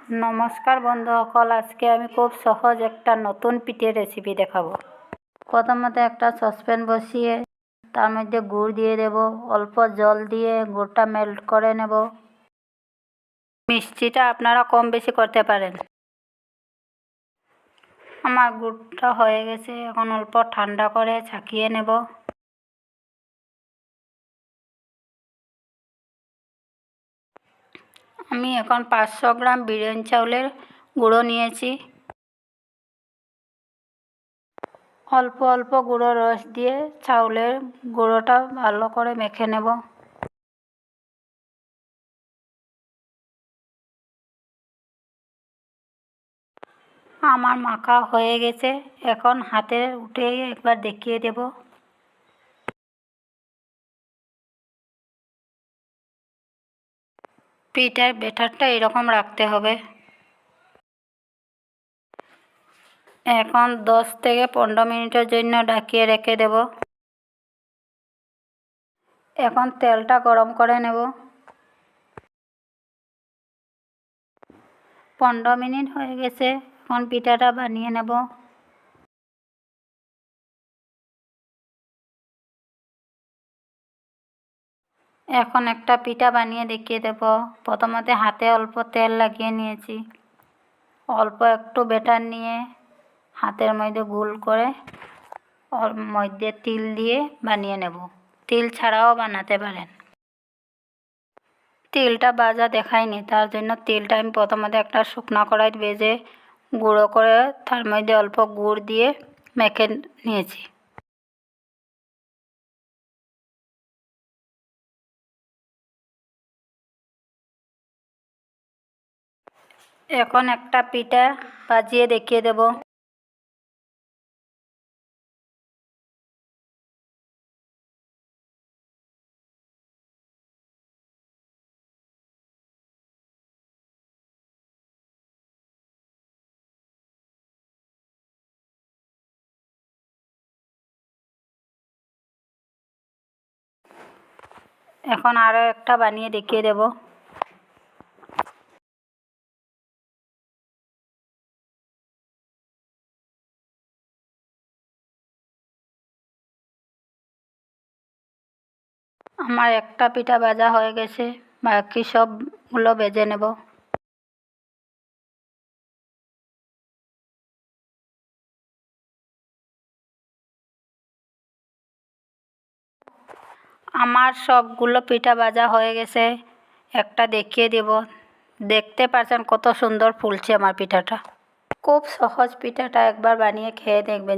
নমস্কার বন্ধুসকল, আজকে আমি খুব সহজ একটা নতুন পিঠের রেসিপি দেখাবো। প্রথমত একটা সসপ্যান বসিয়ে তার মধ্যে গুড় দিয়ে দেব, অল্প জল দিয়ে গুড়টা মেল্ট করে নেব। মিষ্টিটা আপনারা কম বেশি করতে পারেন। আমার গুড়টা হয়ে গেছে, এখন অল্প ঠান্ডা করে ছাঁকিয়ে নেব। আমি এখন 500 গ্রাম বিরিয়ানি চাউলের গুঁড়ো নিয়েছি। অল্প অল্প গুঁড়ো রস দিয়ে চাউলের গুঁড়োটা ভালো করে মেখে নেব। আমার মাখা হয়ে গেছে, এখন হাতে উঠে একবার দেখিয়ে দেব। পিঠার ব্যাটারটা এরকম রাখতে হবে। এখন 10 থেকে 15 মিনিটের জন্য ঢাকিয়ে রেখে দেব। এখন তেলটা গরম করে নেব। 15 মিনিট হয়ে গেছে, এখন পিঠাটা বানিয়ে নেব। এখন একটা পিঠা বানিয়ে দেখিয়ে দেব। প্রথমতে হাতে অল্প তেল লাগিয়ে নিয়েছি, অল্প একটু ব্যাটার নিয়ে হাতের মধ্যে গোল করে ওর মধ্যে তিল দিয়ে বানিয়ে নেব। তিল ছাড়াও বানাতে পারেন। তিলটা ভাজা দেখায়নি, তার জন্য তিলটা আমি প্রথমতে একটা শুকনো কড়াইতে ভেজে গুঁড়ো করে তার মধ্যে অল্প গুড় দিয়ে মেখে নিয়েছি। এখন একটা পিঠা ভাজিয়ে দেখিয়ে দেব। এখন আরও একটা বানিয়ে দেখিয়ে দেব। আমার একটা পিঠা ভাজা হয়ে গেছে, বাকি সবগুলো ভেজে নেব। আমার সবগুলো পিঠা ভাজা হয়ে গেছে, একটা দেখিয়ে দেব। দেখতে পাচ্ছেন কত সুন্দর ফুলছে আমার পিঠাটা। খুব সহজ পিঠাটা, একবার বানিয়ে খেয়ে দেখবেন।